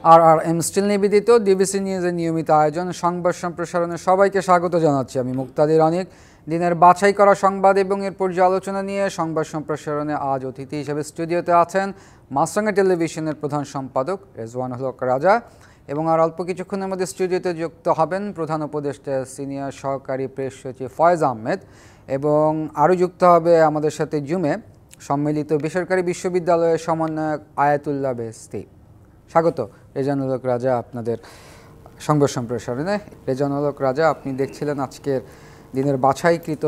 RRM still নিবেদিত DBC নিউজের নিয়মিত আয়োজন সংবাদ সম্প্রসারণে সবাইকে স্বাগত জানাচ্ছি। আমি মুক্তাদির অনেক দিনের বাছাই করা সংবাদ এবং এর পর্যালোচনা নিয়ে সংবাদ সম্প্রসারণে আজ অতিথি হিসেবে স্টুডিওতে আছেন মাছরাঙা টেলিভিশনের প্রধান সম্পাদক রেজওয়ানুল হক রাজা এবং আর অল্প কিছুক্ষণের মধ্যে স্টুডিওতে যুক্ত হবেন প্রধান উপদেষ্টা সিনিয়র সহকারী প্রেস সচিব ফয়েজ আহমেদ এবং আরও যুক্ত হবে আমাদের সাথে জুমে সম্মিলিত বেসরকারি বিশ্ববিদ্যালয়ের সমন্বয়ক আয়াতুল্লাহ বেহেশতি। স্বাগত রেজওয়ানুল হক রাজা আপনাদের সংবাদ সম্প্রসারণে। রেজওয়ানুল হক রাজা, আপনি দেখছিলেন আজকের দিনের বাছাইকৃত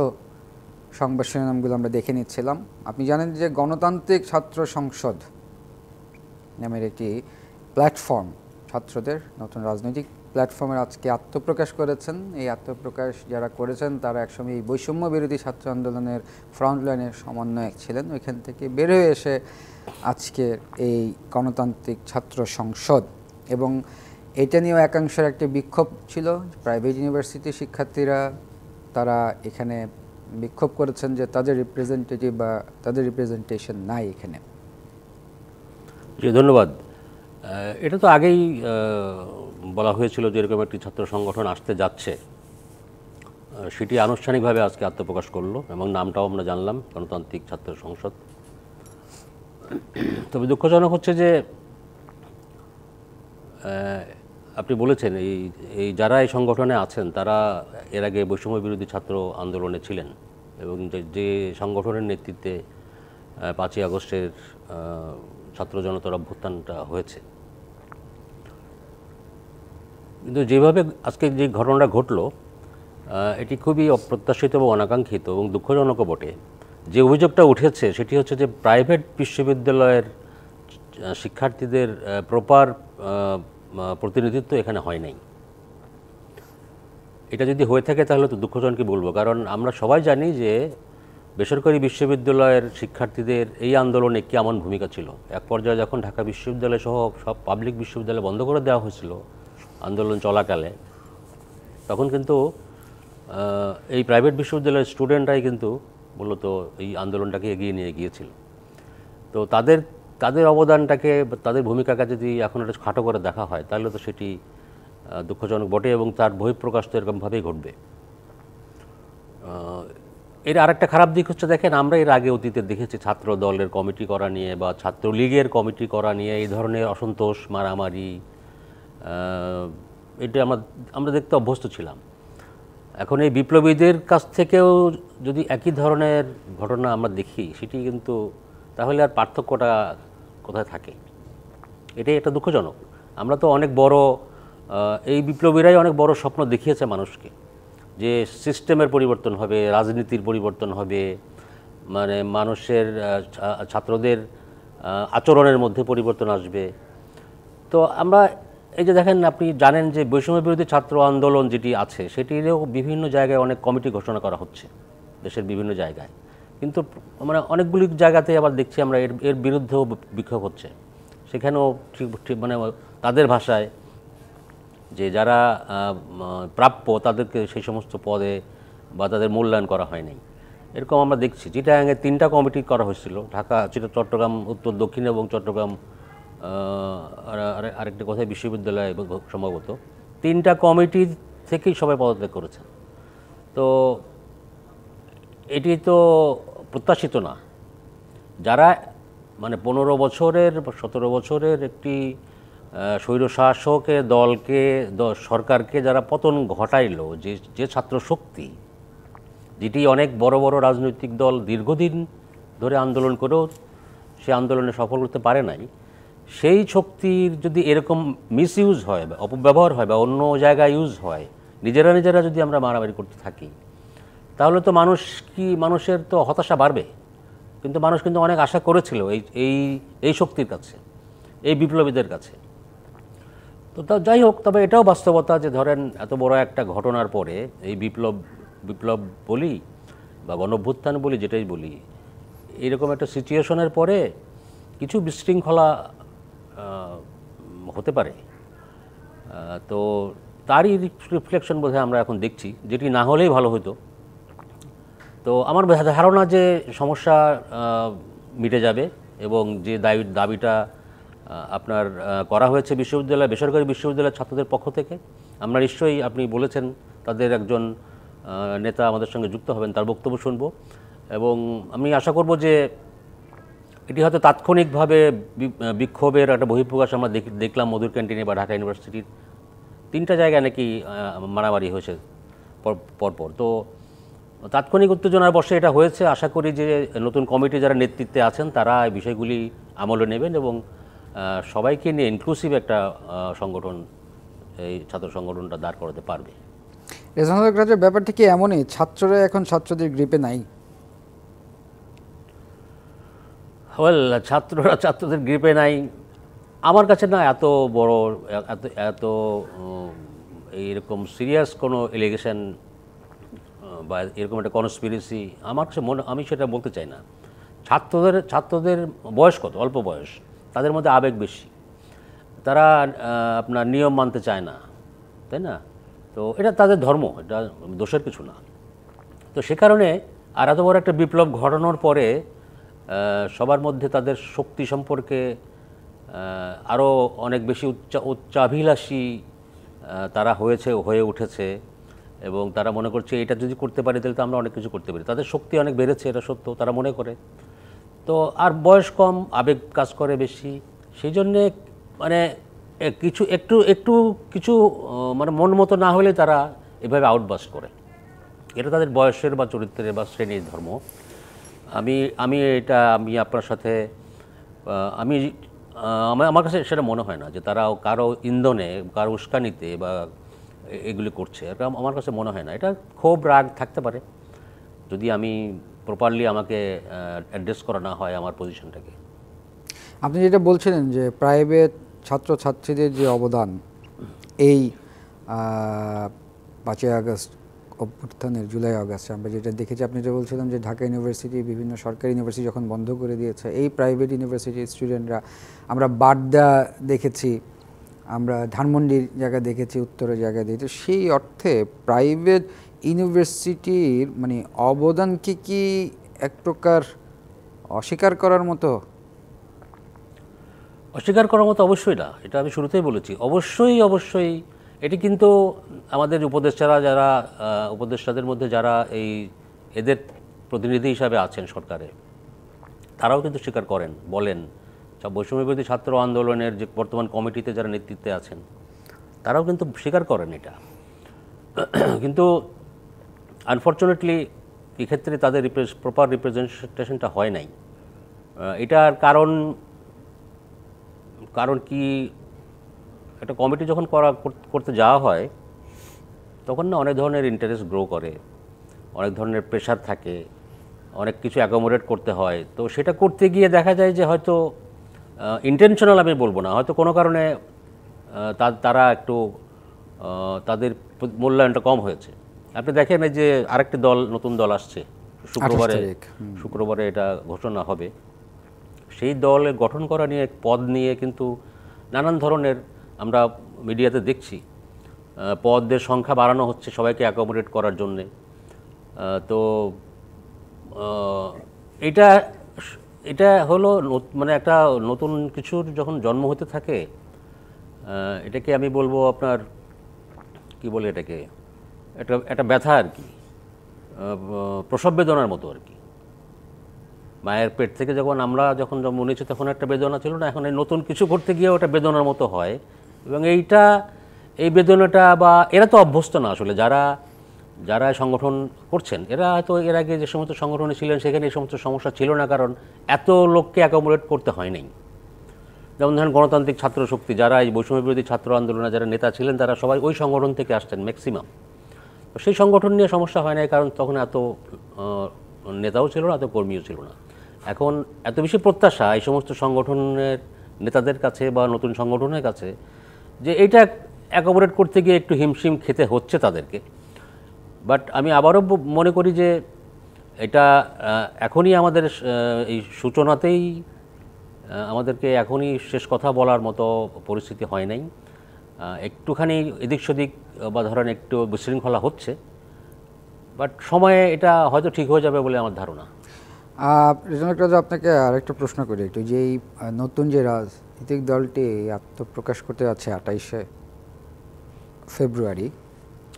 সংবাদ শিরোনামগুলো আমরা দেখে নিচ্ছিলাম। আপনি জানেন যে গণতান্ত্রিক ছাত্র সংসদ নামের একটি প্ল্যাটফর্ম, ছাত্রদের নতুন রাজনৈতিক প্ল্যাটফর্মের আজকে আত্মপ্রকাশ করেছেন। এই আত্মপ্রকাশ যারা করেছেন তারা একসময় এই বৈষম্য বিরোধী ছাত্র আন্দোলনের ফ্রন্টলাইনের সমন্বয়ক ছিলেন। ওইখান থেকে বের হয়ে এসে আজকের এই গণতান্ত্রিক ছাত্র সংসদ এবং এটা নিয়েও একাংশের একটি বিক্ষোভ ছিল। প্রাইভেট ইউনিভার্সিটির শিক্ষার্থীরা তারা এখানে বিক্ষোভ করেছেন যে তাদের রিপ্রেজেন্টেটিভ বা তাদের রিপ্রেজেন্টেশন নাই এখানে। জি, ধন্যবাদ। এটা তো আগেই বলা হয়েছিল যে এরকম একটি ছাত্র সংগঠন আসতে যাচ্ছে, সেটি আনুষ্ঠানিকভাবে আজকে আত্মপ্রকাশ করলো এবং নামটাও আমরা জানলাম, গণতান্ত্রিক ছাত্র সংসদ। তবে দুঃখজনক হচ্ছে যে আপনি বলেছেন এই যারা এই সংগঠনে আছেন তারা এর আগে বৈষম্য বিরোধী ছাত্র আন্দোলনে ছিলেন এবং যে সংগঠনের নেতৃত্বে 5ই আগস্টের ছাত্র জনতার অভ্যুত্থানটা হয়েছে। কিন্তু যেভাবে আজকে যে ঘটনাটা ঘটলো এটি খুবই অপ্রত্যাশিত এবং অনাকাঙ্ক্ষিত এবং দুঃখজনকও বটে। যে অভিযোগটা উঠেছে সেটি হচ্ছে যে প্রাইভেট বিশ্ববিদ্যালয়ের শিক্ষার্থীদের প্রপার প্রতিনিধিত্ব এখানে হয় নাই। এটা যদি হয়ে থাকে তাহলে তো দুঃখজনকই বলবো, কারণ আমরা সবাই জানি যে বেসরকারি বিশ্ববিদ্যালয়ের শিক্ষার্থীদের এই আন্দোলনে কেমন ভূমিকা ছিল। এক পর্যায়ে যখন ঢাকা বিশ্ববিদ্যালয় সহ সব পাবলিক বিশ্ববিদ্যালয় বন্ধ করে দেওয়া হয়েছিল আন্দোলন চলাকালে, তখন কিন্তু এই প্রাইভেট বিশ্ববিদ্যালয়ের স্টুডেন্টরাই কিন্তু মূলত এই আন্দোলনটাকে এগিয়ে নিয়ে গিয়েছিল। তো তাদের অবদানটাকে, তাদের ভূমিকাকে যদি এখন একটা খাটো করে দেখা হয় তাহলে তো সেটি দুঃখজনক বটে এবং তার বহিঃপ্রকাশ তো এরকমভাবেই ঘটবে। এর আরেকটা খারাপ দিক হচ্ছে, দেখেন আমরা এর আগে অতীতে দেখেছি ছাত্র দলের কমিটি করা নিয়ে বা ছাত্রলীগের কমিটি করা নিয়ে এই ধরনের অসন্তোষ, মারামারি, এটা আমরা দেখতে অভ্যস্ত ছিলাম। এখন এই বিপ্লবীদের কাছ থেকেও যদি একই ধরনের ঘটনা আমরা দেখি সেটি কিন্তু তাহলে আর পার্থক্যটা কোথায় থাকে? এটাই একটা দুঃখজনক। আমরা তো অনেক বড়, এই বিপ্লবীরাই অনেক বড় স্বপ্ন দেখিয়েছে মানুষকে যে সিস্টেমের পরিবর্তন হবে, রাজনীতির পরিবর্তন হবে, মানে মানুষের ছাত্রদের আচরণের মধ্যে পরিবর্তন আসবে। তো আমরা এই যে দেখেন, আপনি জানেন যে বৈষম্য বিরোধী ছাত্র আন্দোলন যেটি আছে সেটিরও বিভিন্ন জায়গায় অনেক কমিটি ঘোষণা করা হচ্ছে দেশের বিভিন্ন জায়গায়, কিন্তু মানে অনেকগুলি জায়গাতে আবার দেখছি আমরা এর বিরুদ্ধেও বিক্ষোভ হচ্ছে। সেখানেও ঠিক মানে তাদের ভাষায় যে যারা প্রাপ্য তাদেরকে সেই সমস্ত পদে বা তাদের মূল্যায়ন করা হয় নাই, এরকম আমরা দেখছি। চিটাগাংয়ে 3টা কমিটি করা হয়েছিল, ঢাকা, চট্টগ্রাম, উত্তর দক্ষিণ এবং চট্টগ্রাম, আরেকটা কথায় বিশ্ববিদ্যালয় সম্ভবত, 3টা কমিটি থেকেই সবাই পদত্যাগ করেছেন। তো এটি তো প্রত্যাশিত না। যারা মানে 15 বছরের 17 বছরের একটি স্বৈরশাসকের দলকে, সরকারকে যারা পতন ঘটাইল, যে ছাত্র শক্তি, যেটি অনেক বড় বড় রাজনৈতিক দল দীর্ঘদিন ধরে আন্দোলন করেও সে আন্দোলনে সফল করতে পারে নাই, সেই শক্তির যদি এরকম মিসইউজ হয় বা অপব্যবহার হয় বা অন্য জায়গায় ইউজ হয়, নিজেরা যদি আমরা মারামারি করতে থাকি, তাহলে তো মানুষের তো হতাশা বাড়বে। কিন্তু মানুষ কিন্তু অনেক আশা করেছিল এই শক্তির কাছে, এই বিপ্লবীদের কাছে। তো যাই হোক, তবে এটাও বাস্তবতা যে ধরেন এত বড় একটা ঘটনার পরে এই বিপ্লব বলি বা গণঅভ্যুত্থান বলি, যেটাই বলি, এইরকম একটা সিচুয়েশনের পরে কিছু বিশৃঙ্খলা হতে পারে। তো তারই রিফ্লেকশন বোধহয় আমরা এখন দেখছি, যেটি না হলেই ভালো হতো। তো আমার ধারণা যে সমস্যা মিটে যাবে এবং যে দাবিটা আপনার করা হয়েছে বিশ্ববিদ্যালয়, বেসরকারি বিশ্ববিদ্যালয়ের ছাত্রদের পক্ষ থেকে। আমরা নিশ্চয়ই, আপনি বলেছেন তাদের একজন নেতা আমাদের সঙ্গে যুক্ত হবেন, তার বক্তব্য শুনব এবং আমি আশা করব যে এটি হয়তো তাৎক্ষণিকভাবে বিক্ষোভের একটা বহিঃপ্রকাশ আমরা দেখলাম মধুর ক্যান্টিনে বা ঢাকা ইউনিভার্সিটির 3টা জায়গায় নাকি মারামারি হয়েছে পরপর। তো তাৎক্ষণিক উত্তেজনার বশে এটা হয়েছে। আশা করি যে নতুন কমিটি যারা নেতৃত্বে আছেন তারা এই বিষয়গুলি আমলে নেবেন এবং সবাইকে নিয়ে ইনক্লুসিভ একটা সংগঠন, এই ছাত্র সংগঠনটা দাঁড় করাতে পারবে। রেজানুল হক রাজু, ব্যাপারটা কি এমনই, ছাত্ররা এখন ছাত্রদের গ্রিপে নাই? ওয়েল, ছাত্ররা ছাত্রদের গ্রিপে নাই আমার কাছে না এত বড়, এত এইরকম সিরিয়াস কোনো এলিগেশন বা এরকম একটা কনস্পিরেসি আমার কাছে আমি সেটা বলতে চাই না। ছাত্রদের বয়স কত, অল্প বয়স, তাদের মধ্যে আবেগ বেশি, তারা আপনার নিয়ম মানতে চায় না, তাই না? তো এটা তাদের ধর্ম, এটা দোষের কিছু না। তো সে কারণে আর এত বড় একটা বিপ্লব ঘটানোর পরে সবার মধ্যে তাদের শক্তি সম্পর্কে আরও অনেক বেশি উচ্চাভিলাষী তারা হয়ে উঠেছে এবং তারা মনে করছে এটা যদি করতে পারি তাহলে তো আমরা অনেক কিছু করতে পারি। তাদের শক্তি অনেক বেড়েছে, এটা সত্য, তারা মনে করে। তো আর বয়স কম, আবেগ কাজ করে বেশি, সেই জন্যে মানে কিছু মানে মন মতো না হলে তারা এভাবে আউটবাস্ট করে। এটা তাদের বয়সের বা চরিত্রের বা শ্রেণীর ধর্ম। আমি আপনার সাথে আমার কাছে সেটা মনে হয় না যে তারা কারো ইন্ধনে, কারো উস্কানিতে বা এগুলি করছে। এটা আমার কাছে মনে হয় না। এটা ক্ষোভ, রাগ থাকতে পারে যদি আমি প্রপারলি আমাকে অ্যাড্রেস করা না হয় আমার পজিশনটাকে। আপনি যেটা বলছিলেন যে প্রাইভেট ছাত্রছাত্রীদের যে অবদান এই 5ই আগস্ট অভ্যুত্থানের, জুলাই আগস্টে আমরা যেটা দেখেছি, আপনি যেটা বলছিলাম যে ঢাকা ইউনিভার্সিটি, বিভিন্ন সরকারি ইউনিভার্সিটি যখন বন্ধ করে দিয়েছে, এই প্রাইভেট ইউনিভার্সিটির স্টুডেন্টরা, আমরা বাড্ডা দেখেছি, আমরা ধানমন্ডির জায়গা দেখেছি, উত্তরের জায়গা দেখেছি, সেই অর্থে প্রাইভেট ইউনিভার্সিটির মানে অবদানকে কি এক প্রকার অস্বীকার করার মতো? অস্বীকার করার মতো অবশ্যই না, এটা আমি শুরুতেই বলেছি। অবশ্যই এটি কিন্তু আমাদের উপদেষ্টাদের মধ্যে যারা এদের প্রতিনিধি হিসাবে আছেন সরকারে, তারাও কিন্তু স্বীকার করেন, বলেন। বৈষম্যবিরোধী ছাত্র আন্দোলনের যে বর্তমান কমিটিতে যারা নেতৃত্বে আছেন তারাও কিন্তু স্বীকার করেন এটা। কিন্তু আনফর্চুনেটলি এক্ষেত্রে তাদের প্রপার রিপ্রেজেন্টেশনটা হয় নাই। এটার কারণ কি, একটা কমিটি যখন করতে যাওয়া হয় তখন না অনেক ধরনের ইন্টারেস্ট গ্রো করে, অনেক ধরনের প্রেশার থাকে, অনেক কিছু অ্যাকোমোডেট করতে হয়। তো সেটা করতে গিয়ে দেখা যায় যে হয়তো ইন্টেনশনাল আমি বলবো না, হয়তো কোনো কারণে তারা একটু তাদের মূল্যায়নটা কম হয়েছে। আপনি দেখেন এই যে আরেকটি নতুন দল আসছে শুক্রবারে এটা ঘোষণা হবে। সেই দলের গঠন করা নিয়ে, পদ নিয়ে কিন্তু নানান ধরনের আমরা মিডিয়াতে দেখছি, পদের সংখ্যা বাড়ানো হচ্ছে সবাইকে অ্যাকোমোডেট করার জন্যে। তো এটা হলো মানে একটা নতুন কিছুর যখন জন্ম হতে থাকে, এটাকে আমি বলবো আপনার কি বলে এটাকে, একটা ব্যথা আর কি, প্রসব বেদনার মতো আর কি। মায়ের পেট থেকে আমরা যখন জন্ম নিয়েছি তখন একটা বেদনা ছিল না, এখন এই নতুন কিছু করতে গিয়ে ওটা বেদনার মতো হয়। এবং এই বেদনাটা, বা এরা তো অভ্যস্ত না আসলে, যারা সংগঠন করছেন এরা হয়তো এর আগে যে সমস্ত সংগঠনে ছিলেন সেখানে এই সমস্ত সমস্যা ছিল না, কারণ এত লোককে অ্যাকোমোডেট করতে হয় নাই। যেমন ধরেন গণতান্ত্রিক ছাত্র শক্তি, যারা এই বৈষম্যবিরোধী ছাত্র আন্দোলনে যারা নেতা ছিলেন তারা সবাই ওই সংগঠন থেকে আসতেন ম্যাক্সিমাম। তো সেই সংগঠন নিয়ে সমস্যা হয় নাই, কারণ তখন এত নেতাও ছিল না, এত কর্মীও ছিল না। এখন এত বেশি প্রত্যাশা এই সমস্ত সংগঠনের নেতাদের কাছে বা নতুন সংগঠনের কাছে যে এইটা অ্যাকোমোডেট করতে গিয়ে একটু হিমশিম খেতে হচ্ছে তাদেরকে। বাট আমি আবারও মনে করি যে এটা এখনই আমাদের এই সূচনাতেই আমাদেরকে এখনই শেষ কথা বলার মতো পরিস্থিতি হয় নাই। একটুখানি এদিক সেদিক বা ধরেন একটু বিশৃঙ্খলা হচ্ছে, বাট সময়ে এটা হয়তো ঠিক হয়ে যাবে বলে আমার ধারণা। রেজানুল হক রাজু, আপনাকে আরেকটা প্রশ্ন করি একটু, যে এই নতুন যে রাজনৈতিক দলটি আত্মপ্রকাশ করতে যাচ্ছে 28শে ফেব্রুয়ারি,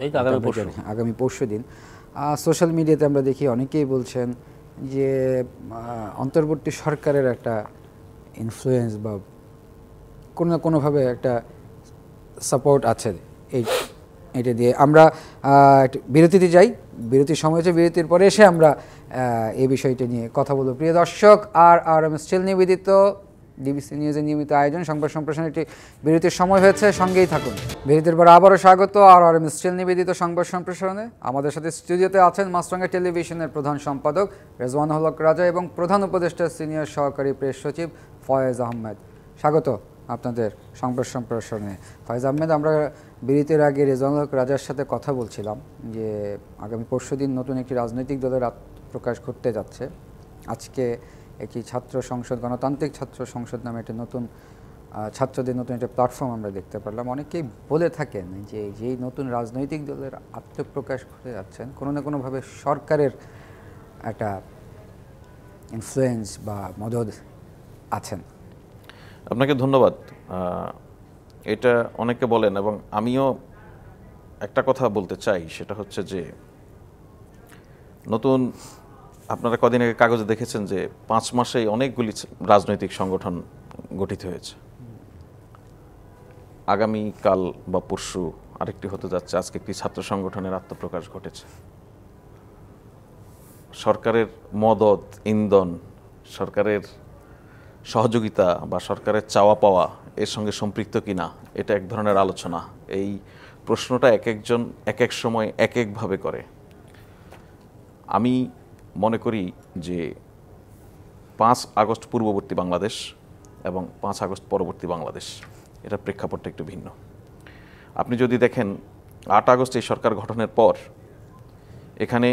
এই তো আগামী পরশু। আগামী পরশু দিন। সোশ্যাল মিডিয়াতে আমরা দেখি অনেকেই বলছেন যে অন্তর্বর্তী সরকারের একটা ইনফ্লুয়েন্স বা কোনো না কোনোভাবে একটা সাপোর্ট আছে এটা দিয়ে। আমরা একটু বিরতিতে যাই, বিরতির সময় হচ্ছে, বিরতির পরে এসে আমরা এই বিষয়টি নিয়ে কথা বলব। প্রিয় দর্শক, RRM স্টিল নিবেদিত ডিবিসি নিউজের নিয়মিত আয়োজন সংবাদ সম্প্রসারণ একটি বিরতির সময় হয়েছে, সঙ্গেই থাকুন। বিরতির পর আবারও স্বাগত RRM স্টিল নিবেদিত সংবাদ সম্প্রসারণে। আমাদের সাথে স্টুডিওতে আছেন মাছরাঙা টেলিভিশনের প্রধান সম্পাদক রেজওয়ানুল হক রাজা এবং প্রধান উপদেষ্টা সিনিয়র সহকারী প্রেস সচিব ফয়েজ আহমেদ। স্বাগত আপনাদের সংবাদ সম্প্রসারণে। ফয়েজ আহমেদ, আমরা বিরতির আগে রেজওয়ানুল হক রাজার সাথে কথা বলছিলাম যে আগামী পরশুদিন নতুন একটি রাজনৈতিক দলের আত্মপ্রকাশ ঘটতে যাচ্ছে। আজকে একটি ছাত্র সংসদ, গণতান্ত্রিক ছাত্র সংসদ নামে একটি নতুন ছাত্রদের নতুন একটা প্ল্যাটফর্ম আমরা দেখতে পারলাম। অনেকেই বলে থাকেন যে যেই নতুন রাজনৈতিক দলের আত্মপ্রকাশ ঘটে যাচ্ছেন কোনো না কোনোভাবে সরকারের একটা ইনফ্লুয়েন্স বা মদদ আছেন। আপনাকে ধন্যবাদ। এটা অনেকে বলেন এবং আমিও একটা কথা বলতে চাই, সেটা হচ্ছে যে নতুন, আপনারা কদিন আগে কাগজে দেখেছেন যে 5 মাসেই অনেকগুলি রাজনৈতিক সংগঠন গঠিত হয়েছে। আগামীকাল বা পরশু আরেকটি হতে যাচ্ছে। আজকে একটি ছাত্র সংগঠনের আত্মপ্রকাশ ঘটেছে। সরকারের মদদ, ইন্ধন, সরকারের সহযোগিতা বা সরকারের চাওয়া পাওয়া এর সঙ্গে সম্পৃক্ত কিনা, এটা এক ধরনের আলোচনা। এই প্রশ্নটা এক একজন এক এক সময় এক একভাবে করে। আমি মনে করি যে 5 আগস্ট পূর্ববর্তী বাংলাদেশ এবং 5 আগস্ট পরবর্তী বাংলাদেশ, এটা প্রেক্ষাপটটা একটু ভিন্ন। আপনি যদি দেখেন 8 আগস্ট এই সরকার গঠনের পর এখানে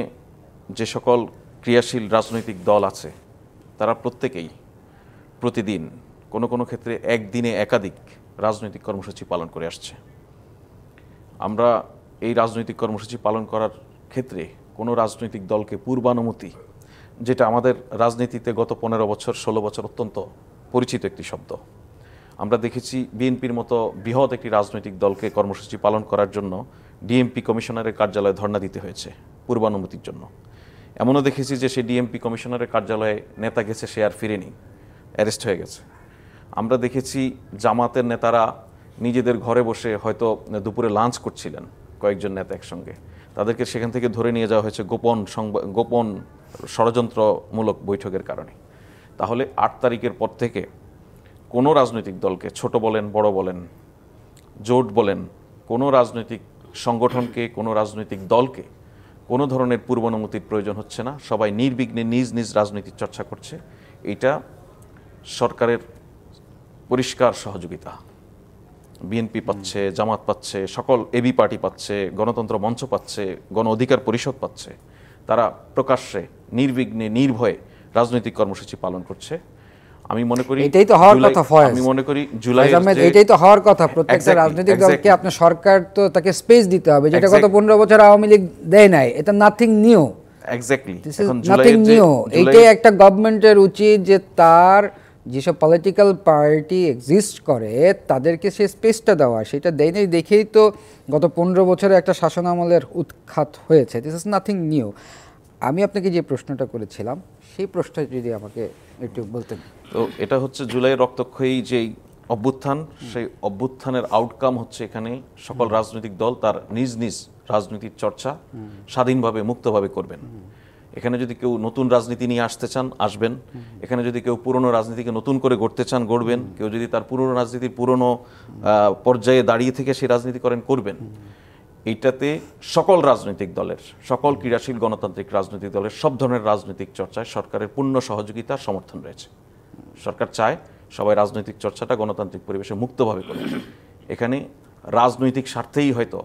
যে সকল ক্রিয়াশীল রাজনৈতিক দল আছে তারা প্রত্যেকেই প্রতিদিন কোনো কোনো ক্ষেত্রে একদিনে একাধিক রাজনৈতিক কর্মসূচি পালন করে আসছে। আমরা এই রাজনৈতিক কর্মসূচি পালন করার ক্ষেত্রে কোনো রাজনৈতিক দলকে পূর্বানুমতি, যেটা আমাদের রাজনীতিতে গত 15 বছর 16 বছর অত্যন্ত পরিচিত একটি শব্দ, আমরা দেখেছি বিএনপির মতো বৃহৎ একটি রাজনৈতিক দলকে কর্মসূচি পালন করার জন্য ডিএমপি কমিশনারের কার্যালয়ে ধর্ণা দিতে হয়েছে পূর্বানুমতির জন্য। এমনও দেখেছি যে সেই ডিএমপি কমিশনারের কার্যালয়ে নেতা গেছে, সে আর ফিরেনি, অ্যারেস্ট হয়ে গেছে। আমরা দেখেছি জামাতের নেতারা নিজেদের ঘরে বসে হয়তো দুপুরে লাঞ্চ করছিলেন কয়েকজন নেতা একসঙ্গে, তাদেরকে সেখান থেকে ধরে নিয়ে যাওয়া হয়েছে গোপন ষড়যন্ত্রমূলক বৈঠকের কারণে। তাহলে 8 তারিখের পর থেকে কোনো রাজনৈতিক দলকে, ছোট বলেন বড় বলেন, জোট বলেন, কোনো রাজনৈতিক সংগঠনকে, কোনো রাজনৈতিক দলকে কোনো ধরনের পূর্বানুমতির প্রয়োজন হচ্ছে না। সবাই নির্বিঘ্নে নিজ নিজ রাজনৈতিক চর্চা করছে। এইটা সরকারের পরিষ্কার সহযোগিতা বিএনপি পাচ্ছে, জামাত পাচ্ছে, সকল এবি পার্টি পাচ্ছে, গণতন্ত্র মঞ্চ পাচ্ছে, গণ অধিকার পরিষদ পাচ্ছে। তারা প্রকাশ্যে নির্বিঘ্নে নির্ভয়ে রাজনৈতিক কর্মসূচি পালন করছে। আমি মনে করি এটাই তো হওয়ার কথা ফয়েজ। আমি মনে করি জুলাই, এটাই তো হওয়ার কথা। প্রত্যেকটা রাজনৈতিক দলকে আপনার সরকার তো তাকে স্পেস দিতে হবে, যেটা গত 15 বছর আওয়ামী লীগ দেয় নাই। এটা nothing new, exactly nothing new. এইটাই একটা গভর্নমেন্টের উচিত যে তার যেসব পলিটিক্যাল পার্টি এক্সিস্ট করে তাদেরকে সে স্পেসটা দেওয়া। সেটা দেয় নাই দেখেই তো গত 15 বছরে একটা শাসনামলের উৎখাত হয়েছে। This is nothing new. আমি আপনাকে যে প্রশ্নটা করেছিলাম সেই প্রশ্নটা যদি আমাকে একটু বলতেন। তো এটা হচ্ছে জুলাই রক্তক্ষয়ী যেই অভ্যুত্থান, সেই অভ্যুত্থানের আউটকাম হচ্ছে এখানে সকল রাজনৈতিক দল তার নিজ নিজ রাজনীতির চর্চা স্বাধীনভাবে মুক্তভাবে করবেন। এখানে যদি কেউ নতুন রাজনীতি নিয়ে আসতে চান আসবেন, এখানে যদি কেউ পুরনো রাজনীতিকে নতুন করে গড়তে চান গড়বেন, কেউ যদি তার পুরনো রাজনীতির পুরনো পর্যায়ে দাঁড়িয়ে থেকে সেই রাজনীতি করেন করবেন। এইটাতে সকল রাজনৈতিক দলের, সকল ক্রিয়াশীল গণতান্ত্রিক রাজনৈতিক দলের সব ধরনের রাজনৈতিক চর্চায় সরকারের পূর্ণ সহযোগিতা সমর্থন রয়েছে। সরকার চায় সবাই রাজনৈতিক চর্চাটা গণতান্ত্রিক পরিবেশে মুক্তভাবে করবে। এখানে রাজনৈতিক স্বার্থেই হয়তো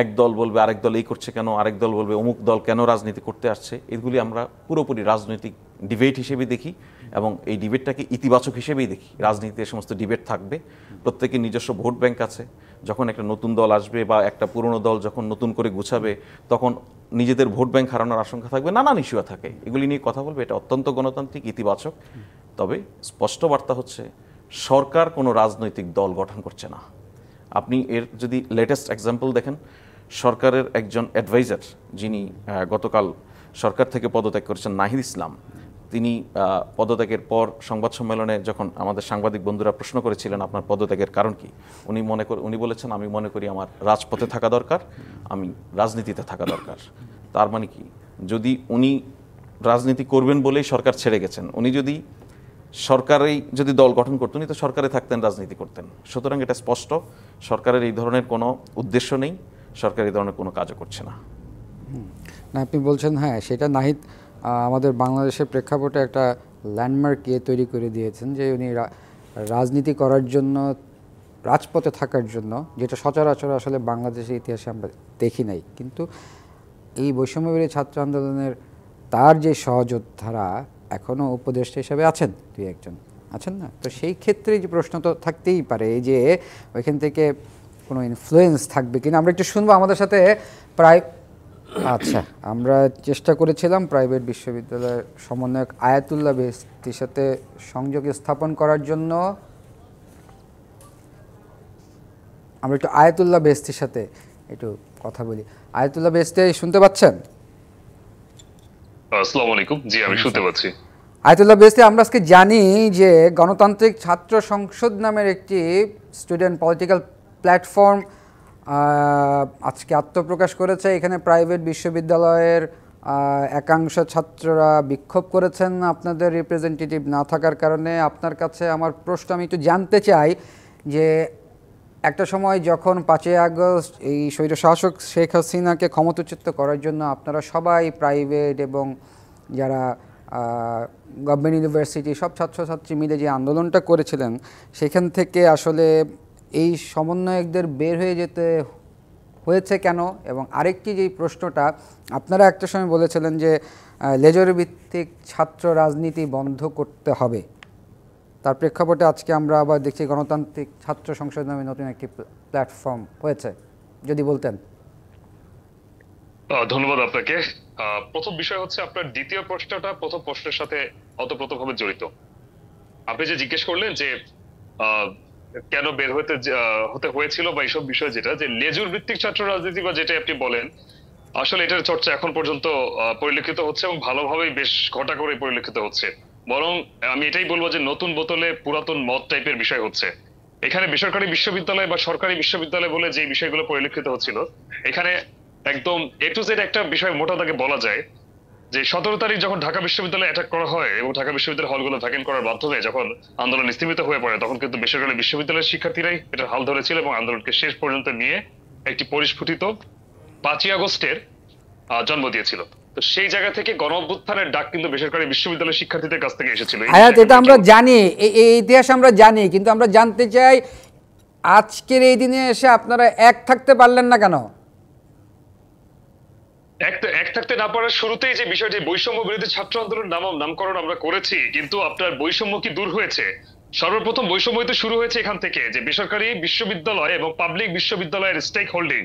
এক দল বলবে আরেক দল এই করছে কেন, আরেক দল বলবে অমুক দল কেন রাজনীতি করতে আসছে, এগুলি আমরা পুরোপুরি রাজনৈতিক ডিবেট হিসেবে দেখি এবং এই ডিবেটটাকে ইতিবাচক হিসেবেই দেখি। রাজনীতিতে সমস্ত ডিবেট থাকবে, প্রত্যেকের নিজস্ব ভোট ব্যাংক আছে। যখন একটা নতুন দল আসবে বা একটা পুরনো দল যখন নতুন করে গুছাবে, তখন নিজেদের ভোট ব্যাংক হারানোর আশঙ্কা থাকবে, নানান ইস্যু থাকে, এগুলি নিয়ে কথা বলবে। এটা অত্যন্ত গণতান্ত্রিক, ইতিবাচক। তবে স্পষ্ট বার্তা হচ্ছে সরকার কোনো রাজনৈতিক দল গঠন করছে না। আপনি এর যদি লেটেস্ট এক্সাম্পল দেখেন, সরকারের একজন অ্যাডভাইজার যিনি গতকাল সরকার থেকে পদত্যাগ করেছেন, নাহিদ ইসলাম, তিনি পদত্যাগের পর সংবাদ সম্মেলনে যখন আমাদের সাংবাদিক বন্ধুরা প্রশ্ন করেছিলেন আপনার পদত্যাগের কারণ কি, উনি বলেছেন আমি মনে করি আমার রাজপথে থাকা দরকার, আমি রাজনীতিতে থাকা দরকার। তার মানে কি, যদি উনি রাজনীতি করবেন বলেই সরকার ছেড়ে গেছেন, উনি যদি সরকারেই যদি দল গঠন করতেন উনি তো সরকারে থাকতেন, রাজনীতি করতেন। সুতরাং এটা স্পষ্ট সরকারের এই ধরনের কোনো উদ্দেশ্য নেই, সরকার এই ধরনের কোনো কাজও করছে না। না, আপনি বলছেন হ্যাঁ, সেটা নাহিদ আমাদের বাংলাদেশের প্রেক্ষাপটে একটা ল্যান্ডমার্ক তৈরি করে দিয়েছেন যে উনি রাজনীতি করার জন্য, রাজপথে থাকার জন্য, যেটা সচরাচর আসলে বাংলাদেশের ইতিহাসে আমরা দেখি নাই। কিন্তু এই বৈষম্যবিরোধী ছাত্র আন্দোলনের তার যে সহযোদ্ধারা এখনও উপদেষ্টা হিসাবে আছেন, দুই একজন আছেন না, তো সেই ক্ষেত্রে যে প্রশ্ন তো থাকতেই পারে যে ওইখান থেকে কোনো ইনফ্লুয়েন্স থাকবে কিনা। আমরা একটু শুনবো আমাদের সাথে আচ্ছা, আমরা চেষ্টা করেছিলাম প্রাইভেট বিশ্ববিদ্যালয়ের সমন্বয়ক আয়াতুল্লাহ বেহেশতির সাথে সংযোগ স্থাপন করার জন্য। আমরা একটু আয়াতুল্লাহ বেহেশতির সাথে একটু কথা বলি। আয়াতুল্লাহ বেহেশতি, শুনতে পাচ্ছেন? আসসালামু আলাইকুম। জি, আমি শুনতে পাচ্ছি। আয়াতুল্লাহ বেহেশতি, আমরা আজকে জানি যে গণতান্ত্রিক ছাত্র সংসদ নামের একটি স্টুডেন্ট পলিটিক্যাল প্ল্যাটফর্ম আজকে আত্মপ্রকাশ করেছে। এখানে প্রাইভেট বিশ্ববিদ্যালয়ের একাংশ ছাত্ররা বিক্ষোভ করেছেন আপনাদের রিপ্রেজেন্টেটিভ না থাকার কারণে। আপনার কাছে আমার প্রশ্ন, আমি একটু জানতে চাই যে একটা সময় যখন 5ই আগস্ট এই স্বৈরশাসক শেখ হাসিনাকে ক্ষমতাচ্যুত করার জন্য আপনারা সবাই প্রাইভেট এবং যারা গভর্নমেন্ট ইউনিভার্সিটি সব ছাত্রছাত্রী মিলে যে আন্দোলনটা করেছিলেন, সেখান থেকে আসলে এই সমন্বয়কদের বের হয়ে যেতে হয়েছে কেন? এবং আরেকটি যেই প্রশ্নটা, আপনারা একটা সময় বলেছিলেন যে লেজার ভিত্তিক ছাত্র রাজনীতি বন্ধ করতে হবে, তার প্রেক্ষাপটে আজকে আমরা আবার দেখছি গণতান্ত্রিক ছাত্র সংসদ নামে নতুন একটি প্ল্যাটফর্ম হয়েছে, যদি বলতেন। ধন্যবাদ আপনাকে। প্রথম বিষয় হচ্ছে আপনার দ্বিতীয় প্রশ্নটা প্রথম প্রশ্নের সাথে ওতপ্রোতভাবে জড়িত। আপনি যে জিজ্ঞেস করলেন যে কেন বের হতে হয়েছিল বা এইসব বিষয়, যেটা যে লেজুর ভিত্তিক ছাত্র রাজনীতি বা যেটা আপনি বলেন, আসলে এটার চর্চা এখন পর্যন্ত পরিলক্ষিত হচ্ছে এবং ভালোভাবেই বেশ ঘটা করে পরিলক্ষিত হচ্ছে। বরং আমি এটাই বলবো যে নতুন বোতলে পুরাতন মদ টাইপের বিষয় হচ্ছে। এখানে বেসরকারি বিশ্ববিদ্যালয় বা সরকারি বিশ্ববিদ্যালয় বলে যে বিষয়গুলো পরিলক্ষিত হচ্ছিল, এখানে একদম এ টু জেড একটা বিষয় মোটা দাগে বলা যায় যে 17 তারিখ যখন ঢাকা বিশ্ববিদ্যালয়ে অ্যাটাক করা হয় এবং ঢাকা বিশ্ববিদ্যালয়ের হলগুলো ভ্যাকেন্ট করার মাধ্যমে যখন আন্দোলন স্থিমিত হয়ে পড়ে, তখন কিন্তু বেসরকারি বিশ্ববিদ্যালয়ের শিক্ষার্থীরাই এটার হাল ধরেছিল এবং আন্দোলনকে শেষ পর্যন্ত নিয়ে একটি পরিস্ফুটিত 5ই আগস্টের জন্ম দিয়েছিল। তো সেই জায়গা থেকে গণ অভ্যুত্থানের ডাক কিন্তু বেসরকারি বিশ্ববিদ্যালয়ের শিক্ষার্থীদের কাছ থেকে এসেছিল। এটা আমরা জানি, এই ইতিহাস আমরা জানি, কিন্তু আমরা জানতে চাই আজকের এই দিনে এসে আপনারা এক থাকতে পারলেন না কেন? এক থাকতে না পারার শুরুতেই যে বিষয়টি বৈষম্য বিরোধী ছাত্র আন্দোলন নামকরণ আমরা করেছি, কিন্তু আপনার বৈষম্য কি দূর হয়েছে? সর্বপ্রথম বৈষম্য তো শুরু হয়েছে এখান থেকে যে বেসরকারি বিশ্ববিদ্যালয় এবং পাবলিক বিশ্ববিদ্যালয়ের স্টেক হোল্ডিং,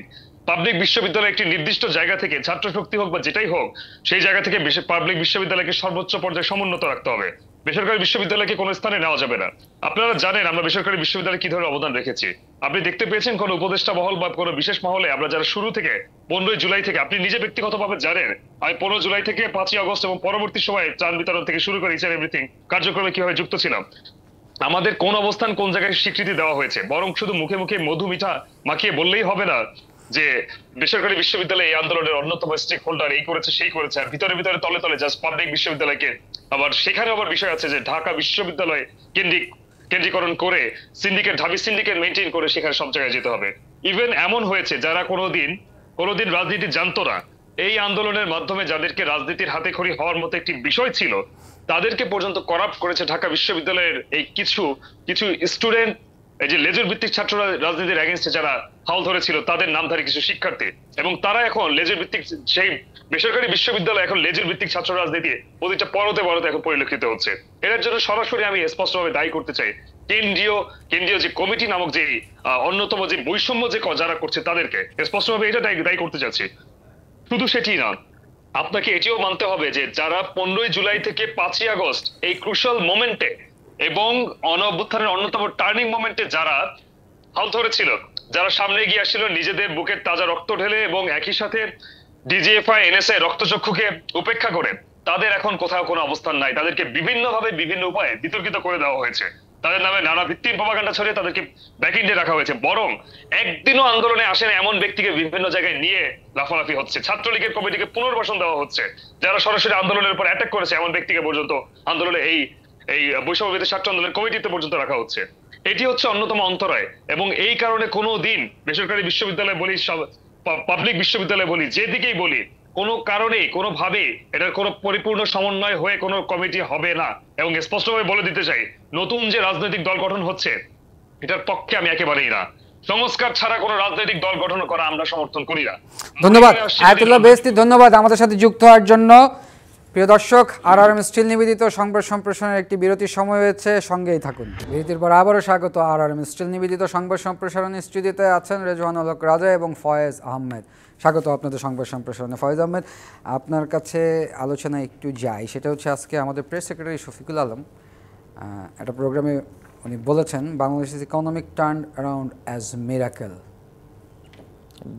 পাবলিক বিশ্ববিদ্যালয় একটি নির্দিষ্ট জায়গা থেকে, ছাত্র শক্তি হোক বা যেটাই হোক, সেই জায়গা থেকে পাবলিক বিশ্ববিদ্যালয়কে সর্বোচ্চ পর্যায়ে সমুন্নত রাখতে হবে। বেসরকারি বিশ্ববিদ্যালয়কে কোনো স্থানে নেওয়া যাবে না। আপনারা জানেন আমরা বেসরকারি বিশ্ববিদ্যালয়ে কি ধরনের অবদান রেখেছি। আপনি দেখতে পেয়েছেন কোনো উপদেষ্টা মহল বা কোনো বিশেষ মহলে আমরা যারা শুরু থেকে 15 জুলাই থেকে, আপনি নিজে ব্যক্তিগতভাবে জানেন আমি 15 জুলাই থেকে 5ই আগস্ট এবং পরবর্তী সময়ে ত্রাণ বিতরণ থেকে শুরু করে ইচ এন্ড এভরিথিং কার্যক্রমে কিভাবে যুক্ত ছিলাম। আমাদের কোন অবস্থান কোন জায়গায় স্বীকৃতি দেওয়া হয়েছে, বরং শুধু মুখে মুখে মধু মিঠা মাখিয়ে বললেই হবে না যে বেসরকারি বিশ্ববিদ্যালয় এই আন্দোলনের অন্যতম স্টেক হোল্ডার, এই করেছে সেই করেছে, আর ভিতরে ভিতরে তলে তলে জাস্ট পাবলিক বিশ্ববিদ্যালয়কে আবার সেখানে আবার বিষয় আছে যে ঢাকা বিশ্ববিদ্যালয় কেন্দ্রীকরণ করে সিন্ডিকেট, ঢাবি সিন্ডিকেট মেনটেন করে সেখানে সব জায়গায় যেতে হবে। ইভেন এমন হয়েছে যারা কোনোদিন রাজনীতি জানতো না, এই আন্দোলনের মাধ্যমে যাদেরকে রাজনীতির হাতে খড়ি হওয়ার মতো একটি বিষয় ছিল, তাদেরকে পর্যন্ত করাপ্ট করেছে ঢাকা বিশ্ববিদ্যালয়ের এই কিছু স্টুডেন্ট, এই যে লেজুর ভিত্তিক ছাত্র রাজনীতির এগেইনস্টে যারা হাল ধরেছিল তাদের নামধারী কিছু শিক্ষার্থী, এবং তারা এখন লেজুর ভিত্তিক সেই বেসরকারি বিশ্ববিদ্যালয় এখন লেজুর ভিত্তিক ছাত্র রাজনীতি প্রতিটা পরতে এখন পরিলক্ষিত হচ্ছে। এর জন্য সরাসরি আমি স্পষ্টভাবে দায়ী করতে চাই কেন্দ্রীয় যে কমিটি নামক যে অন্যতম যে বৈষম্য যে যারা করছে তাদেরকে স্পষ্টভাবে এটা দায়ী করতে চাচ্ছি। শুধু সেটি না, আপনাকে এটিও মানতে হবে যে যারা 15 জুলাই থেকে 5ই আগস্ট এই ক্রুশাল মোমেন্টে এবং অভ্যুত্থানের অন্যতম টার্নিং মোমেন্টে যারা হাল ধরেছিল, যারা সামনে এগিয়ে আসছিল নিজেদের বুকের তাজা রক্ত ঢেলে এবং একই সাথে ডিজিএফআই এনএসআই রক্তচক্ষুকে উপেক্ষা করে, তাদের এখন কোথাও কোনো অবস্থান নাই। তাদেরকে বিভিন্নভাবে বিভিন্ন উপায়ে বিতর্কিত করে দেওয়া হয়েছে, তাদের নামে নানা ভিত্তিহীন প্রপাগান্ডা ছড়িয়ে তাদেরকে ব্যাকইন্ডে রাখা হয়েছে। বরং একদিনও আন্দোলনে আসেন এমন ব্যক্তিকে বিভিন্ন জায়গায় নিয়ে লাফালাফি হচ্ছে। ছাত্রলীগের কমিটিকে পুনর্বাসন দেওয়া হচ্ছে, যারা সরাসরি আন্দোলনের উপর অ্যাটাক করেছে এমন ব্যক্তিকে পর্যন্ত আন্দোলনে এই এই বৈষম্য বিরোধী ছাত্র আন্দোলনের কমিটিতে পর্যন্ত রাখা হচ্ছে। এটি হচ্ছে অন্যতম অন্তরায়। এবং এই কারণে কোনো দিন বেসরকারি বিশ্ববিদ্যালয় বলি, সব পাবলিক বিশ্ববিদ্যালয় বলি, যেদিকেই বলি, কোনো কারণেই কোনোভাবেই এটার কোনো পরিপূর্ণ সমন্বয় হয়ে কোনো কমিটি হবে না। এবং স্পষ্টভাবে বলে দিতে চাই, নতুন যে রাজনৈতিক দল গঠন হচ্ছে এটার পক্ষে আমি একেবারেই না। সংস্কার ছাড়া কোনো রাজনৈতিক দল গঠন করা আমরা সমর্থন করি না। ধন্যবাদ আয়াতুল্লাহ বেহেশতি, ধন্যবাদ আমাদের সাথে যুক্ত হওয়ার জন্য। প্রিয় দর্শক, আরআরএম স্টিল নিবেদিত সংবাদ সম্প্রসারণের একটি বিরতির সময় হয়েছে, সঙ্গেই থাকুন। বিরতির পর আবারও স্বাগত। আরআরএম স্টিল নিবেদিত সংবাদ সম্প্রসারণের স্টুডিওতে আছেন রেজওয়ান হক রাজা এবং ফয়েজ আহমেদ। স্বাগত আপনাদের সংবাদ সম্প্রসারণে। ফয়েজ আহমেদ, আপনার কাছে আলোচনা একটু যাই। সেটা হচ্ছে আজকে আমাদের প্রেস সেক্রেটারি শফিকুল আলম একটা প্রোগ্রামে উনি বলেছেন Bangladesh economic turn around as miracle.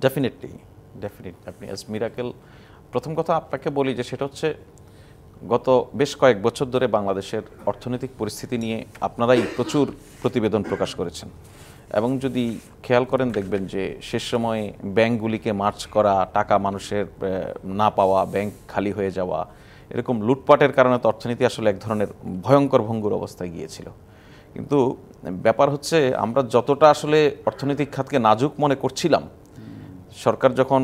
Definitely আপনি অ্যাজ মিরাকেল, প্রথম কথা আপনাকে বলি যে সেটা হচ্ছে গত বেশ কয়েক বছর ধরে বাংলাদেশের অর্থনৈতিক পরিস্থিতি নিয়ে আপনারাই প্রচুর প্রতিবেদন প্রকাশ করেছেন এবং যদি খেয়াল করেন দেখবেন যে শেষ সময়ে ব্যাংকগুলিকে মার্চ করা, টাকা মানুষের না পাওয়া, ব্যাংক খালি হয়ে যাওয়া, এরকম লুটপাটের কারণে তো অর্থনীতি আসলে এক ধরনের ভয়ঙ্কর ভঙ্গুর অবস্থায় গিয়েছিল। কিন্তু ব্যাপার হচ্ছে আমরা যতটা আসলে অর্থনৈতিক খাতকে নাজুক মনে করছিলাম, সরকার যখন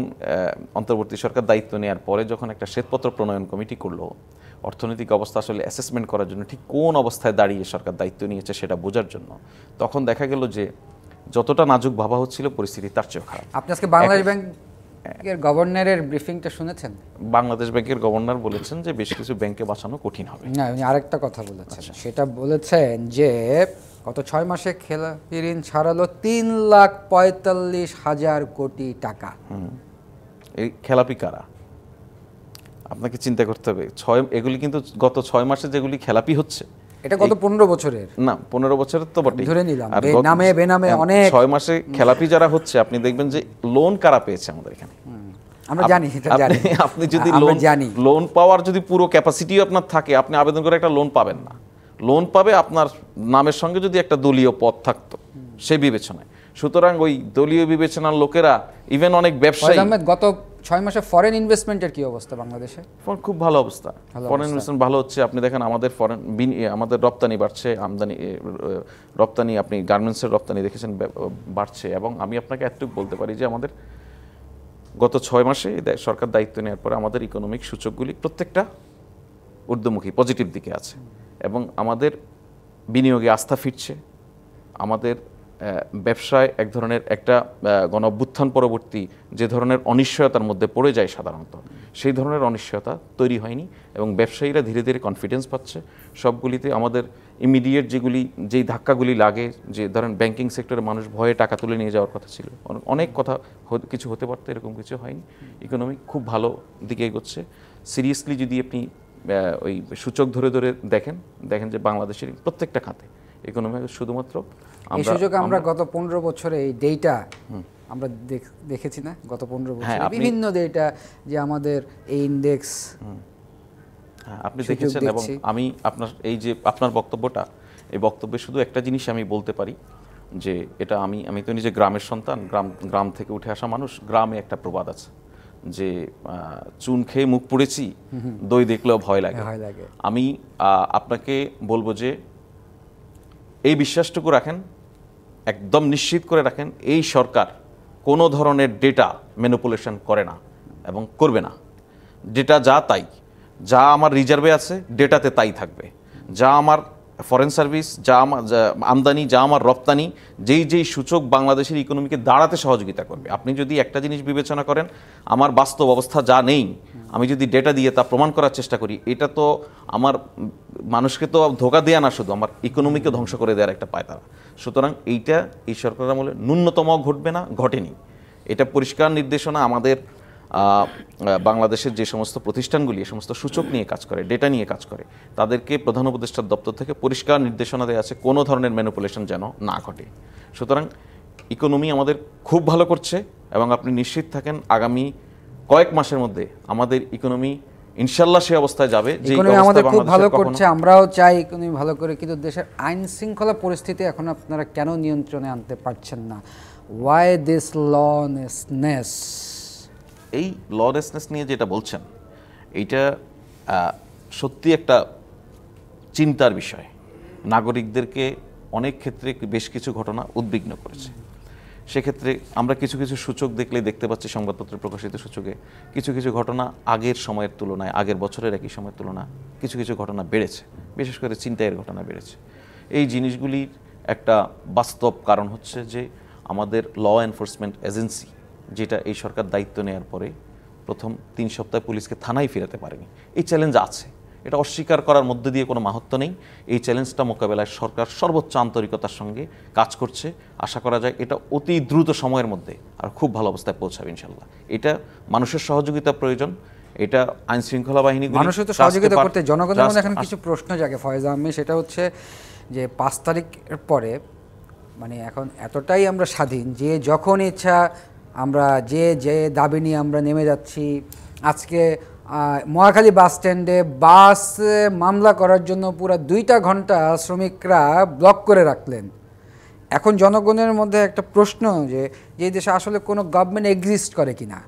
অন্তর্বর্তী সরকার দায়িত্ব নেওয়ার পরে যখন একটা শ্বেতপত্র প্রণয়ন কমিটি করলো অর্থনৈতিক অবস্থা আসলে অ্যাসেসমেন্ট করার জন্য, ঠিক কোন অবস্থায় দাঁড়িয়ে সরকার দায়িত্ব নিয়েছে সেটা বোঝার জন্য, তখন দেখা গেল যে যতটা নাজুক ভাবা হচ্ছিল পরিস্থিতি তার চেয়েও খারাপ। আপনি আজকে বাংলাদেশ ব্যাংকের গভর্নরের ব্রিফিংটা শুনেছেন? বাংলাদেশ ব্যাংকের গভর্নর বলেছেন যে বেশ কিছু ব্যাংকে বাঁচানো কঠিন হবে। না, উনি আরেকটা কথা বলেছেন। সেটা বলেছেন যে গত 6 মাসে খেলাপি ঋণ ছাড়ালো 3,45,000 কোটি টাকা। এই খেলাপি কারা আপনাকে চিন্তা করতে হবে। এগুলি কিন্তু গত 6 মাসে যেগুলি খেলাপি হচ্ছে, এটা গত 15 বছরের না 15 বছরের তো বটেই ধরে নিলাম, নামে বেনামে অনেক 6 মাসে খেলাপি যারা হচ্ছে, আপনি দেখবেন যে লোন কারা পেয়েছে আমাদের এখানে। আমরা জানি, এটা জানি। আপনি যদি লোন পাওয়ার যদি পুরো ক্যাপাসিটি আপনার থাকে, আপনি আবেদন করে একটা লোন পাবেন না। লোন পাবে আপনার নামের সঙ্গে যদি একটা দলীয় পদ থাকতো সেই বিবেচনায়। সুতরাং ওই দলীয় বিবেচনার লোকেরা, ইভেন অনেক ব্যবসায়ী। গত 6 মাসে ফরেন ইনভেস্টমেন্টের কি অবস্থা বাংলাদেশে? খুব ভালো অবস্থা, ফরেন ইনভেস্টমেন্ট ভালো হচ্ছে। আপনি দেখেন আমাদের রপ্তানি বাড়ছে, রপ্তানি, আপনি গার্মেন্টসের রপ্তানি দেখেছেন বাড়ছে। এবং আমি আপনাকে এতটুকু বলতে পারি যে আমাদের গত 6 মাসে সরকার দায়িত্ব নেওয়ার পরে আমাদের ইকোনমিক সূচকগুলি প্রত্যেকটা ঊর্ধ্বমুখী, পজিটিভ দিকে আছে এবং আমাদের বিনিয়োগে আস্থা ফিরছে। আমাদের ব্যবসায় এক ধরনের একটা গণঅভ্যুত্থান পরবর্তী যে ধরনের অনিশ্চয়তার মধ্যে পড়ে যায় সাধারণত, সেই ধরনের অনিশ্চয়তা তৈরি হয়নি এবং ব্যবসায়ীরা ধীরে ধীরে কনফিডেন্স পাচ্ছে। সবগুলিতে আমাদের ইমিডিয়েট যেই ধাক্কাগুলি লাগে, যে ধরেন ব্যাংকিং সেক্টরে মানুষ ভয়ে টাকা তুলে নিয়ে যাওয়ার কথা ছিল, অনেক কথা কিছু হতে পারতো, এরকম কিছু হয়নি। ইকোনমি খুব ভালো দিকে এগোচ্ছে। সিরিয়াসলি যদি আপনি ওই সূচক ধরে ধরে দেখেন যে বাংলাদেশের প্রত্যেকটা খাতে ইকোনমি শুধুমাত্র এই সুযোগ আমরা গত 15 বছরে এই ডেটা আমরা দেখেছি না, গত 15 বছরে বিভিন্ন ডেটা যে আমাদের এই ইনডেক্স আপনি দেখেছেন। এবং আমি আপনার বক্তব্যটা, এই বক্তব্যে শুধু একটা জিনিস আমি বলতে পারি যে এটা আমি তো নিজে গ্রামের সন্তান, গ্রাম থেকে উঠে আসা মানুষ। গ্রামে একটা প্রবাদ আছে যে চুন খেয়ে মুখ পুড়েছি, দই দেখলেও ভয় লাগে। আমি আপনাকে বলবো যে এই বিশ্বাসটুকু রাখেন, একদম নিশ্চিত করে রাখেন, এই সরকার কোনো ধরনের ডেটা ম্যানিপুলেশন করে না এবং করবে না। ডেটা যা আমার রিজার্ভে আছে ডেটাতে তাই থাকবে। যা আমার ফরেন সার্ভিস, যা আমার আমদানি, যা আমার রপ্তানি, যেই সূচক বাংলাদেশের ইকোনমিকে দাঁড়াতে সহযোগিতা করবে। আপনি যদি একটা জিনিস বিবেচনা করেন, আমার বাস্তব অবস্থা যা নেই, আমি যদি ডেটা দিয়ে তা প্রমাণ করার চেষ্টা করি, এটা তো আমার মানুষকে তো ধোকা দেয়া না, শুধু আমার ইকোনমিকে ধ্বংস করে দেওয়ার একটা পায়তারা। সুতরাং এই সরকার আমলে ন্যূনতম ঘটবে না, ঘটেনি। এটা পরিষ্কার নির্দেশনা। আমাদের বাংলাদেশের যে সমস্ত প্রতিষ্ঠানগুলি এই সমস্ত সূচক নিয়ে কাজ করে, ডেটা নিয়ে কাজ করে, তাদেরকে প্রধান উপদেষ্টার দপ্তর থেকে পরিষ্কার নির্দেশনা দেওয়া আছে কোনো ধরনের ম্যানিপুলেশন যেন না ঘটে। সুতরাং ইকোনমি আমাদের খুব ভালো করছে এবং আপনি নিশ্চিত থাকেন আগামী কয়েক মাসের মধ্যে আমাদের ইকোনমি ইনশাল্লাহ সে অবস্থায় যাবে যে ইকোনমি আমাদের খুব ভালো করছে, আমরাও চাই ইকোনমি ভালো করে, কিন্তু দেশের আইন শৃঙ্খলা পরিস্থিতি এখন আপনারা কেন নিয়ন্ত্রণে আনতে পারছেন না? Why this lawlessness? এই ললেসনেস নিয়ে যেটা বলছেন এইটা সত্যি একটা চিন্তার বিষয়। নাগরিকদেরকে অনেক ক্ষেত্রে বেশ কিছু ঘটনা উদ্বিগ্ন করেছে। সেক্ষেত্রে আমরা কিছু কিছু সূচক দেখলেই দেখতে পাচ্ছি, সংবাদপত্রে প্রকাশিত সূচকে কিছু কিছু ঘটনা আগের সময়ের তুলনায়, আগের বছরের একই সময়ের তুলনায় কিছু কিছু ঘটনা বেড়েছে, বিশেষ করে ছিনতাইয়ের ঘটনা বেড়েছে। এই জিনিসগুলির একটা বাস্তব কারণ হচ্ছে যে আমাদের ল এনফোর্সমেন্ট এজেন্সি, যেটা এই সরকার দায়িত্ব নেওয়ার পরে প্রথম 3 সপ্তাহে পুলিশকে থানায় ফিরাতে পারেনি। এই চ্যালেঞ্জ আছে, এটা অস্বীকার করার মধ্যে দিয়ে কোনো মাহাত্ম্য নেই। এই চ্যালেঞ্জটা মোকাবেলায় সরকার সর্বোচ্চ আন্তরিকতার সঙ্গে কাজ করছে। আশা করা যায় এটা অতি দ্রুত সময়ের মধ্যে আর খুব ভালো অবস্থায় পৌঁছাবে ইনশাল্লাহ। এটা মানুষের সহযোগিতা প্রয়োজন, এটা আইন শৃঙ্খলা বাহিনী মানুষের তো সহযোগিতা করতে জনগণের মধ্যে এখন কিছু প্রশ্ন জাগে ফয়েজ আহমেদ, সেটা হচ্ছে যে 5 তারিখের পরে মানে এখন এতটাই আমরা স্বাধীন যে যখন ইচ্ছা আমরা যে দাবি নিয়ে আমরা নেমে যাচ্ছি। আজকে মহাখালী বাস স্ট্যান্ডে বাস মামলা করার জন্য পুরো 2টা ঘন্টা শ্রমিকরা ব্লক করে রাখলেন। এখন জনগণের মধ্যে একটা প্রশ্ন যে এই দেশে আসলে কোনো গভর্নমেন্ট এক্সিস্ট করে কিনা।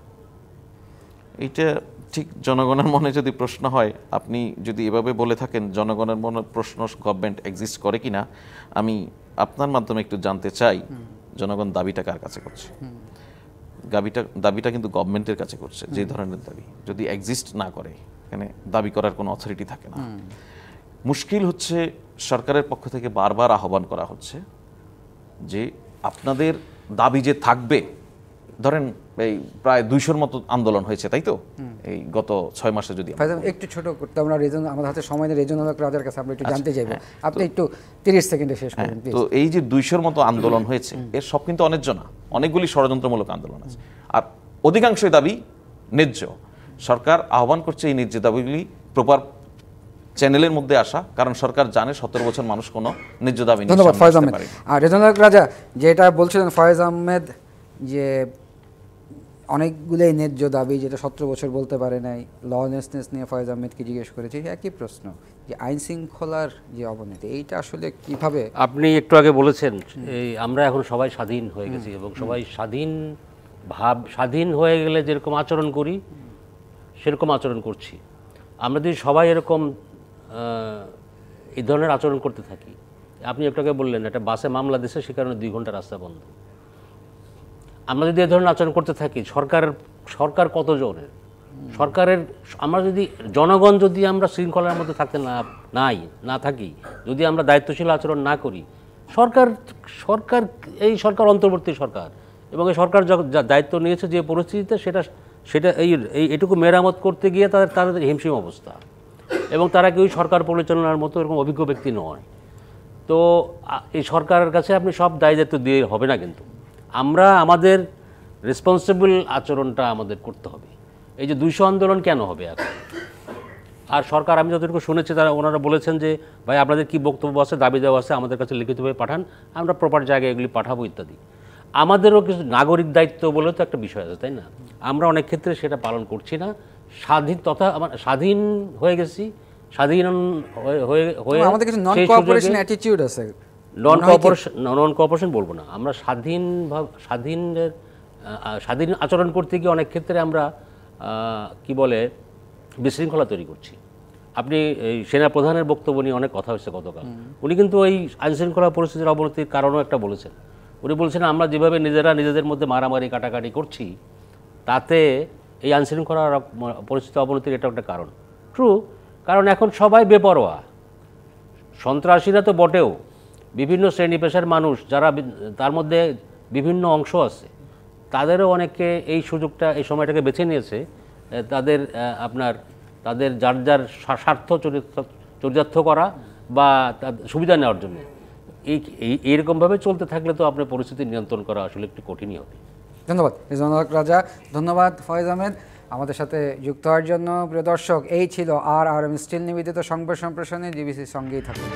এইটা ঠিক জনগণের মনে যদি প্রশ্ন হয়, আপনি যদি এভাবে বলে থাকেন জনগণের মনে প্রশ্ন গভর্নমেন্ট এক্সিস্ট করে কিনা, আমি আপনার মাধ্যমে একটু জানতে চাই জনগণ দাবিটা কার কাছে করছে। দাবিটা কিন্তু গভর্নমেন্টের কাছে করছে। যে ধরনের দাবি যদি এক্সিস্ট না করে, এখানে দাবি করার কোনো অথরিটি থাকে না। মুশকিল হচ্ছে সরকারের পক্ষ থেকে বারবার আহ্বান করা হচ্ছে যে আপনাদের দাবি যে থাকবে, ধরেন এই প্রায় 200-র মতো আন্দোলন হয়েছে, তাই তো এই গত 6 মাসে। যদি একটু ছোট করতে আমরা আমাদের হাতে সময় নেই, রেজন হক রাজার কাছে আমরা একটু জানতে চাইবো, আপনি একটু 30 সেকেন্ডে শেষ করুন। তো এই যে 200-র মতো আন্দোলন হয়েছে, এর সব কিন্তু অন্যায্য না, অনেকগুলি ষড়যন্ত্রমূলক আন্দোলন আছে, আর অধিকাংশই দাবি ন্যায্য। সরকার আহ্বান করছে এই ন্যায্য দাবিগুলি প্রপার চ্যানেলের মধ্যে আসা, কারণ সরকার জানে 17 বছর মানুষ কোনো ন্যায্য দাবি নিয়ে। ধন্যবাদ ফয়েজ আহমেদ। আর রেজন হক রাজা যেটা বলছিলেন ফয়েজ আহমেদ, যে অনেকগুলোই ন্যায্য দাবি যেটা 17 বছর বলতে পারে নাই, লনেসনেস নিয়ে ফয়েজ আহমেদকে জিজ্ঞেস করেছি একই প্রশ্ন, যে আইন শৃঙ্খলার যে অবনতি এইটা আসলে কিভাবে। আপনি একটু আগে বলেছেন এই আমরা এখন সবাই স্বাধীন হয়ে গেছি এবং সবাই স্বাধীন হয়ে গেলে যেরকম আচরণ করি সেরকম আচরণ করছি। আমরা যদি সবাই এরকম এই ধরনের আচরণ করতে থাকি, আপনি একটু আগে বললেন একটা বাসে মামলা দিয়েছে সে কারণে 2 ঘন্টা রাস্তা বন্ধ। আমরা যদি এই ধরনের আচরণ করতে থাকি, সরকার কত জনের সরকারের, আমরা যদি জনগণ যদি আমরা শৃঙ্খলার মধ্যে থাকতে না থাকি, যদি আমরা দায়িত্বশীল আচরণ না করি, এই সরকার অন্তর্বর্তী সরকার এবং এই সরকার যা দায়িত্ব নিয়েছে যে পরিস্থিতিতে সেটা এইটুকু মেরামত করতে গিয়ে তাদের হিমশিম অবস্থা, এবং তারা কেউ সরকার পরিচালনার মতো এরকম অভিজ্ঞ ব্যক্তি নয়। তো এই সরকারের কাছে আপনি সব দায় দায়িত্ব দিয়ে হবে না, কিন্তু আমরা আমাদের রেসপন্সিবল আচরণটা আমাদের করতে হবে। এই যে 200 আন্দোলন কেন হবে এখন? আর সরকার, আমি যতটুকু শুনেছি ওনারা বলেছেন যে ভাই আপনাদের কি বক্তব্য আছে, দাবি দেওয়া আছে, আমাদের কাছে লিখিতভাবে পাঠান, আমরা প্রপার জায়গায় এগুলি পাঠাবো ইত্যাদি। আমাদেরও কিছু নাগরিক দায়িত্ব বলে তো একটা বিষয় আছে, তাই না? আমরা অনেক ক্ষেত্রে সেটা পালন করছি না। স্বাধীন হয়ে গেছি, স্বাধীন হয়ে আমাদের কিছু নন কোঅপারেশন অ্যাটিটিউড আছে। নন কোঅপারেশন বলবো না, আমরা স্বাধীন আচরণ করতে গিয়ে অনেক ক্ষেত্রে আমরা কি বলে বিশৃঙ্খলা তৈরি করছি। আপনি এই সেনাপ্রধানের বক্তব্য নিয়ে অনেক কথা হয়েছে গতকাল। উনি কিন্তু এই আইনশৃঙ্খলা পরিস্থিতির অবনতির কারণও একটা বলেছেন। উনি বলছেন আমরা যেভাবে নিজেদের মধ্যে মারামারি কাটাকাটি করছি, তাতে এই আইনশৃঙ্খলার পরিস্থিতি অবনতির এটা একটা কারণ। ট্রু, কারণ এখন সবাই বেপরোয়া। সন্ত্রাসীরা তো বটেও, বিভিন্ন শ্রেণী পেশার মানুষ যারা, তার মধ্যে বিভিন্ন অংশ আছে, তাদেরও অনেকে এই সুযোগটা, এই সময়টাকে বেছে নিয়েছে তাদের যার স্বার্থ চরিতার্থ করা বা সুবিধা নেওয়ার জন্য। এইরকমভাবে চলতে থাকলে তো আপনার পরিস্থিতি নিয়ন্ত্রণ করা আসলে একটু কঠিনই হবে। ধন্যবাদ রেজন হক রাজা, ধন্যবাদ ফয়েজ আহমেদ। আমাদের সাথে যুক্ত হওয়ার জন্য। প্রিয় দর্শক, এই ছিল আর স্টিল নিবেদিত সংবাদ সম্প্রসারণে। ডিবিসির সঙ্গেই থাকুন।